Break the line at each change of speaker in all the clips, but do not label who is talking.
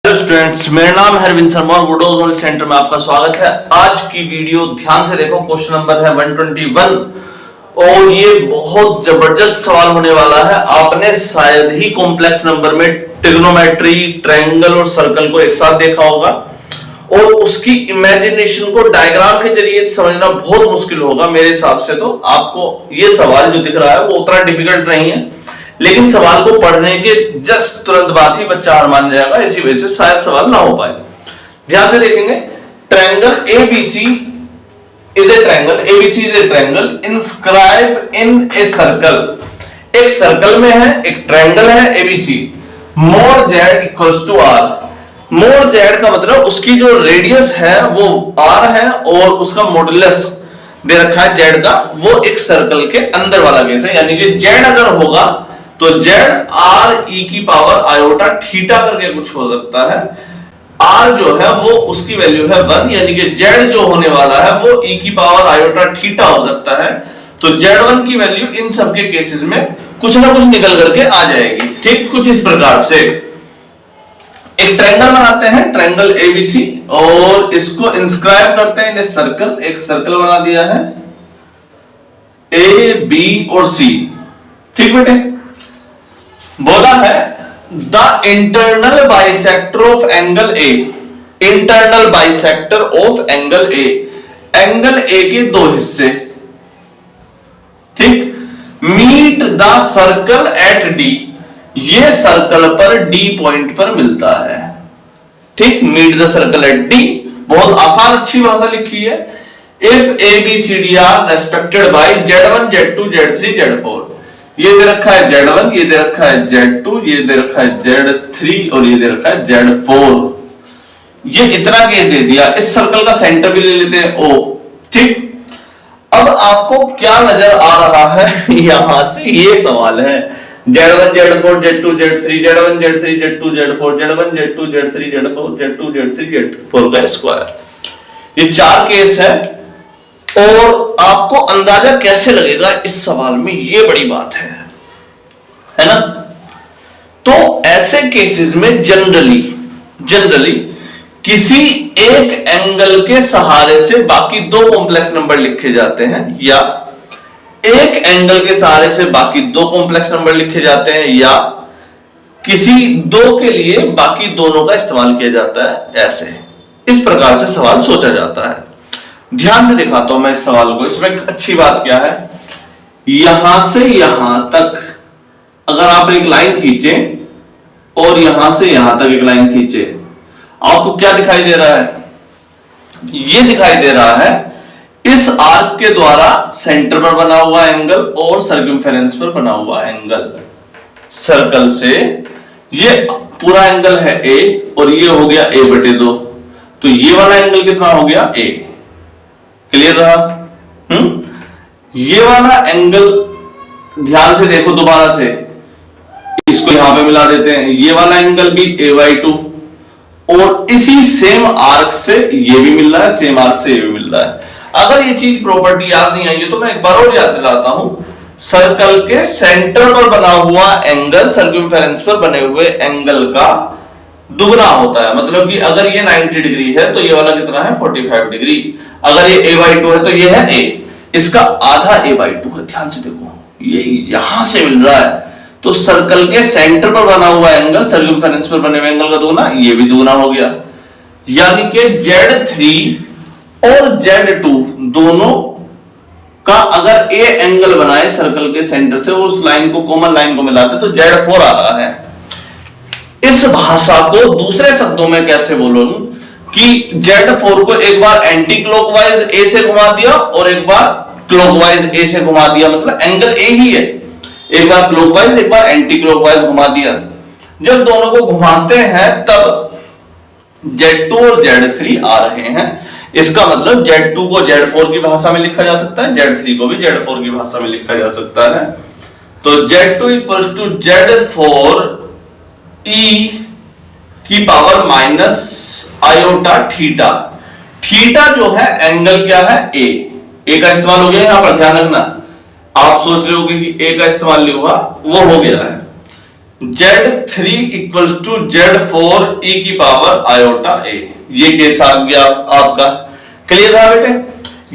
Hello students, मेरा नाम है अरविंद शर्मा और वुडोज ओनली सेंटर में आपका स्वागत है। आज की वीडियो ध्यान से देखो, क्वेश्चन नंबर है 121 और ये बहुत जबरदस्त सवाल होने वाला है। आपने शायद ही कॉम्प्लेक्स नंबर में ट्रिग्नोमेट्री, ट्रायंगल और सर्कल को एक साथ देखा होगा और उसकी इमेजिनेशन को डायग्राम के जरिए समझना बहुत मुश्किल होगा। मेरे हिसाब से तो आपको ये सवाल जो दिख रहा है वो उतना डिफिकल्ट नहीं है, लेकिन सवाल को पढ़ने के जस्ट तुरंत बाद ही बच्चा हार मान जाएगा, इसी वजह से शायद सवाल ना हो पाए। ध्यान से देखेंगे, triangle ABC is a triangle, ABC is a triangle inscribe in a circle. एक सर्कल में है, एक ट्रायंगल है ABC, mod Z equals to R. Mod Z का मतलब उसकी जो रेडियस है वो आर है और उसका मॉडुलस दे रखा है जेड का, वो एक सर्कल के अंदर वाला केस है। यानी कि जेड अगर होगा तो जेड आर ई की पावर आयोटा थीटा करके कुछ हो सकता है। आर जो है वो उसकी वैल्यू है 1, यानी कि जेड जो होने वाला है वो ई की पावर आयोटा थीटा हो सकता है। तो Z1 की वैल्यू इन सब के केसेस में कुछ ना कुछ निकल करके आ जाएगी। ठीक, कुछ इस प्रकार से एक ट्रायंगल बनाते हैं, ट्रायंगल एबीसी, और इसको इंस्क्राइब करते हैं इन सर्कल। एक सर्कल बना दिया है ए, बी और सी। ठीक बेटे, बोला है the internal bisector of angle A, internal bisector of angle A, angle A के दो हिस्से। ठीक, meet the circle at D, ये सर्कल पर डी पॉइंट पर मिलता है। ठीक, meet the circle at D, बहुत आसान अच्छी भाषा लिखी है। If A B C D are respected by Z1 Z2 Z3 Z4, ये दे रखा है Z1, ये दे रखा है Z2, ये दे रखा है Z3 और ये दे रखा है Z4। ये इतना केस दे दिया। इस सर्कल का सेंटर भी ले लेते हैं O। ठीक, अब आपको क्या नजर आ रहा है यहां से, ये सवाल है। Z1 Z4 Z2 Z3, Z1 Z3 Z2 Z4, Z1 Z2 Z3 Z4, Z2 Z3 Z4 का स्क्वायर, ये चार केस है। और आपको अंदाजा कैसे लगेगा इस सवाल में, ये बड़ी बात है ना। तो ऐसे केसेस में जनरली किसी एक एंगल के सहारे से बाकी दो कॉम्प्लेक्स नंबर लिखे जाते हैं, या एक एंगल के सहारे से बाकी दो कॉम्प्लेक्स नंबर लिखे जाते हैं, या किसी दो के लिए बाकी दोनों का इस्तेमाल किया जाता है। ऐसे इस प्रकार से सवाल सोचा जाता है। ध्यान से दिखाता हूं मैं इस सवाल को। इसमें अच्छी बात क्या है, यहां से यहां तक अगर आप एक लाइन खींचे और यहां से यहां तक एक लाइन खींचे, आपको क्या दिखाई दे रहा है? ये दिखाई दे रहा है इस आर्क के द्वारा सेंटर पर बना हुआ एंगल और सर्कमफेरेंस पर बना हुआ एंगल। सर्कल से ये पूरा एंगल है ए और ये हो गया a/2, तो ये वाला एंगल कितना हो गया a। क्लियर रहा? ये वाला एंगल ध्यान से देखो दोबारा से, इसको यहां पे मिला देते हैं, ये वाला एंगल भी a/2 और इसी सेम आर्क से ये भी मिल रहा है, सेम आर्क से ये भी मिल रहा है। अगर ये चीज प्रॉपर्टी याद नहीं आई है तो मैं एक बार और याद दिलाता हूं। सर्कल के सेंटर पर बना हुआ एंगल सर्कमफेरेंस पर बने हुए एंगल का दुगना होता है। मतलब कि अगर ये 90 डिग्री है तो ये वाला कितना है? 45 डिग्री। अगर ये a/2 है तो ये है a, इसका आधा a/2 है। ध्यान से देखो, ये यहां से मिल रहा है, तो सर्कल के सेंटर पर बना हुआ एंगल सर्कमफेरेंस पर बने हुए एंगल का दुगना, ये भी दुगना हो गया। यानी कि Z3 और Z2 दोनों का अगर a एंगल बनाए सर्कल के सेंटर से, उस लाइन को, कॉमन लाइन को मिलाते तो Z4 आ रहा है। इस भाषा को दूसरे शब्दों में कैसे बोलूं कि Z4 को एक बार एंटी क्लॉकवाइज A से घुमा दिया और एक बार क्लॉकवाइज A से घुमा दिया, मतलब एंगल A ही है। एक बार क्लॉकवाइज, एक बार एंटी क्लॉकवाइज घुमा दिया। जब दोनों को घुमाते हैं तब Z2 और Z3 आ रहे हैं। इसका मतलब Z2 को Z4 की भाषा में लिखा जा सकता है, Z3 को भी Z4 की भाषा में लिखा जा सकता है। तो Z2 इक्वल्स टू Z4 ई की power minus iota theta. Theta जो है एंगल क्या है? ए का इस्तेमाल हो गया यहां पर, ध्यान रखना। आप सोच रहे हो कि ए का इस्तेमाल नहीं हुआ, वो हो गया है। Z3 equals to Z4 e की पावर आयोटा a। ये केस आ गया आपका। क्लियर है बेटे?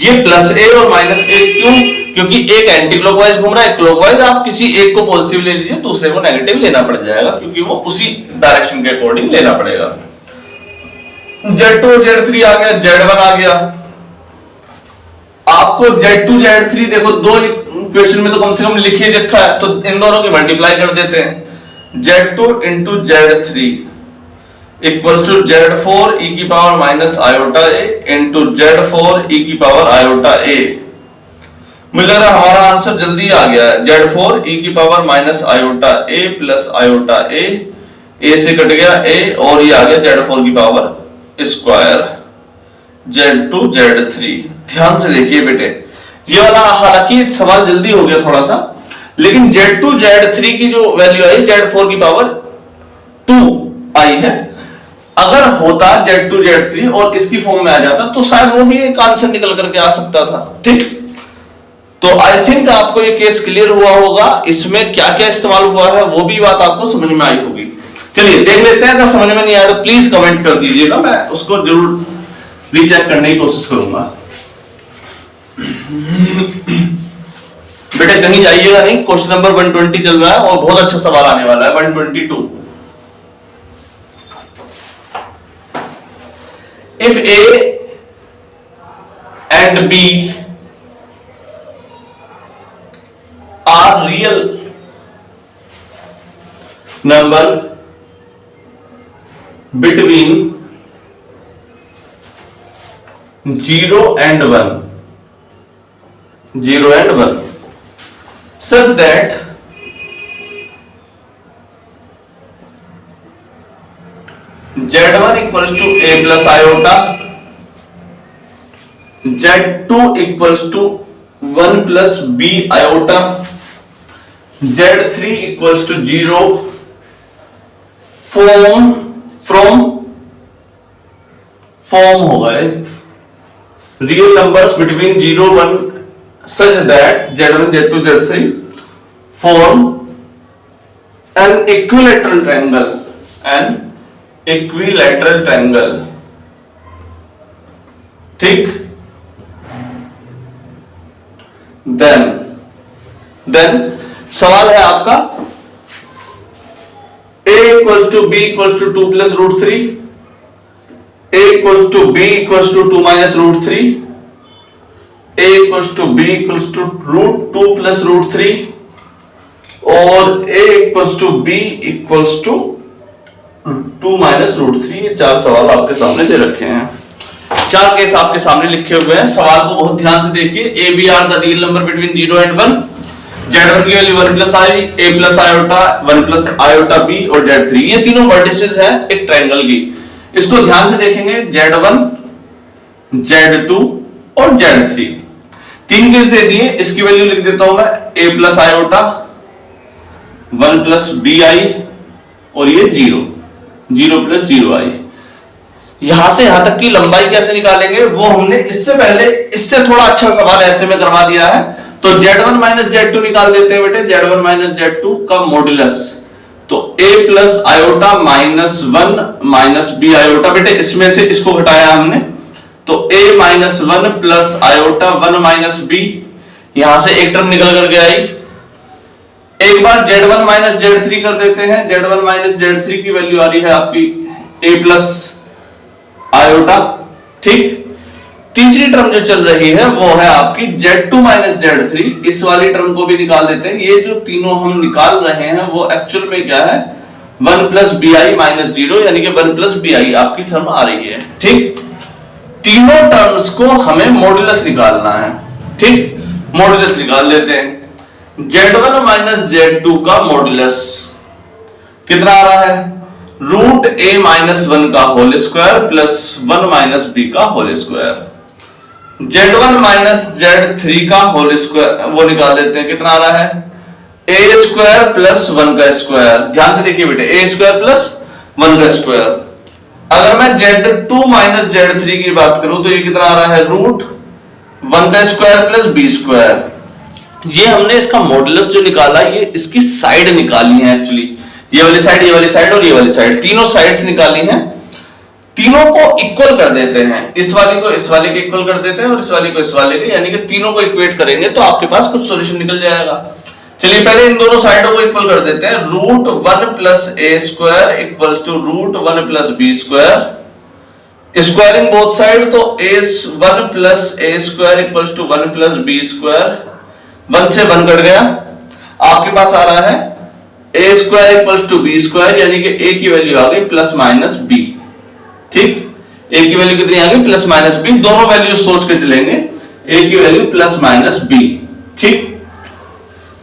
ये प्लस a और माइनस a क्यों? क्योंकि एक एंटी क्लॉकवाइज घूम रहा है, क्लॉकवाइज। आप किसी एक को पॉजिटिव ले लीजिए, दूसरे को नेगेटिव लेना पड़ जाएगा, क्योंकि वो उसी डायरेक्शन के अकॉर्डिंग लेना पड़ेगा। Z2 और Z3 आ गया, Z1 आ गया। आपको Z2 Z3 देखो, दो क्वेश्चन में तो कम से कम लिख ही रखा है, तो इन दोनों की मल्टीप्लाई कर देते हैं। Z2 into Z3 equals to Z4 e की power minus iota a into Z4 e की पावर आयोटा a। मुझे लग रहा है हमारा आंसर जल्दी आ गया है। Z4 e की power minus iota a plus iota a से कट गया a, और ये आ गया Z4 की पावर स्क्वायर Z2 Z3। ध्यान से देखिए बेटे, ये वाला हालांकि सवाल जल्दी हो गया थोड़ा सा, लेकिन Z2 Z3 की जो वैल्यू आई Z4 की पावर 2 आई है। अगर होता Z2 Z3 और इसकी फॉर्म में आ जाता तो शायद वो भी एक आंसर निकल करके आ सकता था। ठीक, तो आई थिंक आपको ये केस क्लियर हुआ होगा। इसमें क्या क्या इस्तेमाल हुआ है वो भी बात आपको समझ में आई होगी। चलिए देख लेते हैं, अगर समझ में नहीं आया तो प्लीज कमेंट कर दीजिएगा, मैं उसको जरूर रीचेक करने की कोशिश करूंगा। बेटे कहीं जाइएगा नहीं, क्वेश्चन नंबर 120 चल रहा है और बहुत अच्छा सवाल आने वाला है 122। If A and B are real number between 0 and 1, 0 and 1, such that Z1 equals to a plus iota, Z2 equals to 1 plus b iota, Z3 equals to 0 form होगा real numbers between 0 1 such that Z1 Z2 Z3 form an equilateral triangle, ठीक। Then सवाल है आपका a equals to b equals to 2 plus root 3, a equals to b equals to 2 minus root 3, a equals to b equals to root 2 plus root 3, और a equals to b equals to 2 minus root 3। ये चार सवाल आपके सामने दे रखे हैं, चार case आपके सामने लिखे हुए हैं। सवाल को बहुत ध्यान से देखिए। A b are the real number between 0 and 1, Z1 की value 1 plus i, a plus iota, 1 plus iota b और Z3, ये तीनों वर्टिसेस हैं एक ट्रायंगल की। इसको ध्यान से देखेंगे, Z1 Z2 और Z3 तीन केस दे दिए। इसकी वैल्यू लिख देता हूं मैं, a plus iota, 1 plus b i और ये 0 प्लस 0 आई। यहां से यहां तक की लंबाई कैसे निकालेंगे वो हमने इससे पहले इससे थोड़ा अच्छा सवाल ऐसे में करवा दिया है। तो Z1 माइनस Z2 निकाल देते हैं बेटे, Z1 माइनस Z2 का मॉड्यूलस, तो a plus iota minus 1 minus b iota. बेटे इसमें से इसको घटाया हमने, तो a minus 1 plus iota 1 minus b, यहां से एक टर्म निकल करके आई। एक बार Z1 माइनस Z3 कर देते हैं, Z1 माइनस Z3 की वैल्यू आ रही है आपकी a प्लस आयोटा, ठीक। तीसरी टर्म जो चल रही है वो है आपकी Z2 माइनस Z3, इस वाली टर्म को भी निकाल देते हैं। ये जो तीनों हम निकाल रहे हैं वो एक्चुअल में क्या है, 1 प्लस बी आई माइनस 0, यानी कि 1 प्लस बी आई आपकी टर्म आ रही है, ठीक। तीनों टर्म्स को हमें मॉड्यूलस निकालना है, ठीक। मॉड्यूलस निकाल लेते हैं। Z1 माइनस Z2 का मॉड्यूलस कितना आ रहा है, रूट a माइनस 1 का whole square plus 1 minus b का whole square. Z1 minus Z3 का होल स्क्वायर वो निकाल देते हैं, कितना आ रहा है, a स्क्वायर प्लस 1 का स्क्वायर। ध्यान से देखिए बेटे, a स्क्वायर प्लस 1 का स्क्वायर। अगर मैं Z2 माइनस Z3 की बात करूं तो ये कितना आ रहा है, रूट 1 का स्क्वायर प्लस b स्क्वायर। ये हमने इसका मॉड्यूलस जो निकाला, ये इसकी साइड निकाली है एक्चुअली, ये वाली साइड और ये वाली साइड, तीनों साइड्स निकाली हैं। तीनों को इक्वल कर देते हैं, इस वाली को इस वाले के इक्वल कर देते हैं और इस वाली को इस वाले के, यानी कि तीनों को इक्वेट करेंगे तो आपके पास कुछ सॉल्यूशन निकल जाएगा। चलिए पहले इन दोनों साइडों को इक्वल कर देते हैं। Root 1 plus A square equals to root 1 plus B square, squaring both side, तो a1 plus A square equals to 1 plus B square, 1 से 1 कट गया, आपके पास आ रहा है A square equals to B square, यानी कि ए की वैल्यू आ गई प्लस माइनस बी। ठीक, ए की वैल्यू कितनी आ गई प्लस माइनस बी, दोनों वैल्यू सोच के चलेंगे, ए की वैल्यू प्लस माइनस बी। ठीक,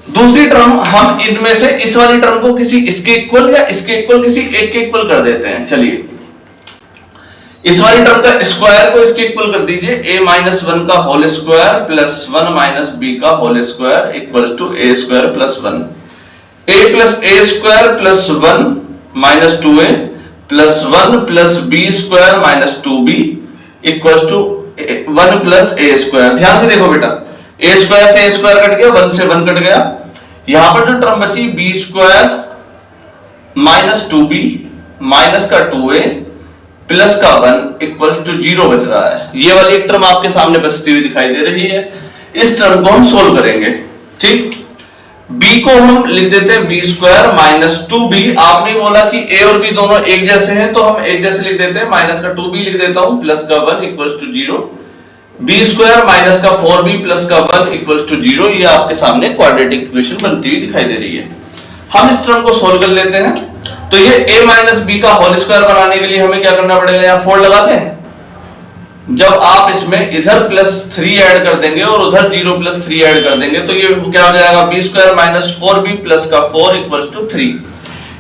दूसरी टर्म हम इनमें से इस वाली टर्म को किसी इसके इक्वल या इसके इक्वल किसी एक के इक्वल कर देते हैं। चलिए इस वाली टर्म का स्क्वायर को इसके इक्वल कर दीजिए, a माइनस 1 का whole square plus 1 minus B का whole square equals to A square plus 1, a plus A square plus 1 minus 2a plus 1 plus B square minus 2b equals to 1 plus A square. ध्यान से देखो बेटा, ए square से ए square cut गया, 1 से 1 cut गया, यहां पर जो टर्म बची B square minus 2b minus का 2a प्लस का 1 इक्वल टू 0 बच रहा है। ये वाली एक टर्म आपके सामने बचती हुई दिखाई दे रही है, इस टर्म को हम सोल्व करेंगे। ठीक, b को हम लिख देते हैं बी स्क्वायर माइनस 2b, आपने बोला कि a और b दोनों एक जैसे हैं तो हम एक जैसे लिख देते हैं, माइनस का 2b लिख देता हूं प्लस का 1 equal to 0, b square minus का 4b प्लस का 1 इक्वल टू 0। ये आपके सामने क्वाड्रेटिक इक्वेशन बनती हुई दिखाई दे रही है। हम इस टर्म को सोल्व कर लेते हैं, तो ये a माइनस बी का होल स्क्वायर बनाने के लिए हमें क्या करना पड़ेगा, यहां 4 लगाते हैं। जब आप इसमें इधर प्लस 3 ऐड कर देंगे और उधर 0 प्लस 3 ऐड कर देंगे तो ये क्या हो जाएगा, B square minus 4b plus का 4 इक्वल टू 3।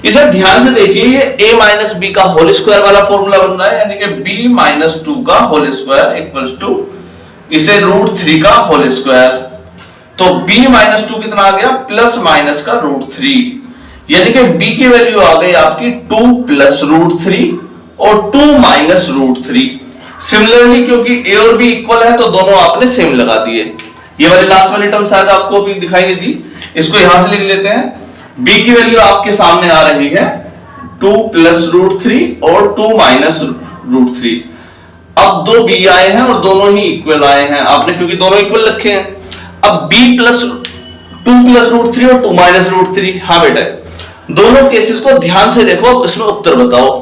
इसे ध्यान से देखिए, ये a माइनस बी का होल स्क्वायर वाला फॉर्मूला बन रहा है, यानी कि b माइनस 2 का होल स्क्वायर इक्वल टू इसे रूट 3 का होल स्क्वायर, तो b माइनस 2 कितना आ गया प्लस माइनस का रूट 3, यानी कि b की वैल्यू आ गई आपकी 2 प्लस रूट 3 और 2 माइनस रूट 3। सिमिलरली क्योंकि a और b इक्वल है तो दोनों आपने सेम लगा दिए। ये वाली लास्ट वाली टर्म शायद आपको भी दिखाई नहीं दी, इसको यहां से लिख लेते हैं। b की वैल्यू आपके सामने आ रही है 2 प्लस रूट 3 और 2 माइनस रूट 3। अब दो b आए हैं और दोनों ही इक्वल आए हैं, आपने क्योंकि दोनों इक्वल रखे हैं। अब b प्लस 2 प्लस रूट 3 और 2 माइनस रूट 3। हाँ बेटा, दोनों केसेस को ध्यान से देखो, अब इसमें उत्तर बताओ।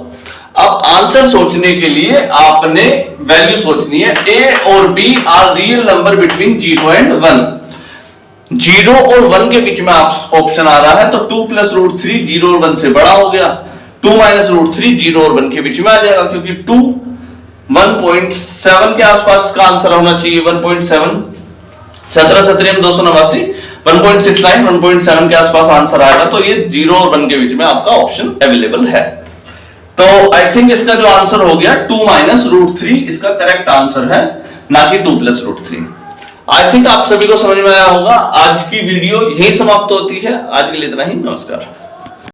अब आंसर सोचने के लिए आपने वैल्यू सोचनी है, a और b are real number between 0 and 1। 0 और 1 के बीच में आप ऑप्शन आ रहा है, तो 2 प्लस रूट 3 0 और 1 से बड़ा हो गया, 2 माइनस रूट 3 0 और 1 के बीच में आ जाएगा, क्योंकि 2 1.7 के आसपास का आंसर होना चाहिए। 1.7 17 17 289 1.69 1.7 के आसपास आंसर आएगा, तो ये 0 और 1 के बीच में आपका ऑप्शन अवेलेबल है। तो आई थिंक इसका जो आंसर हो गया 2 माइनस रूट 3 इसका करेक्ट आंसर है, ना कि 2 प्लस रूट 3। आई थिंक आप सभी को समझ में आया होगा। आज की वीडियो यही समाप्त होती है, आज के लिए इतना ही, नमस्कार।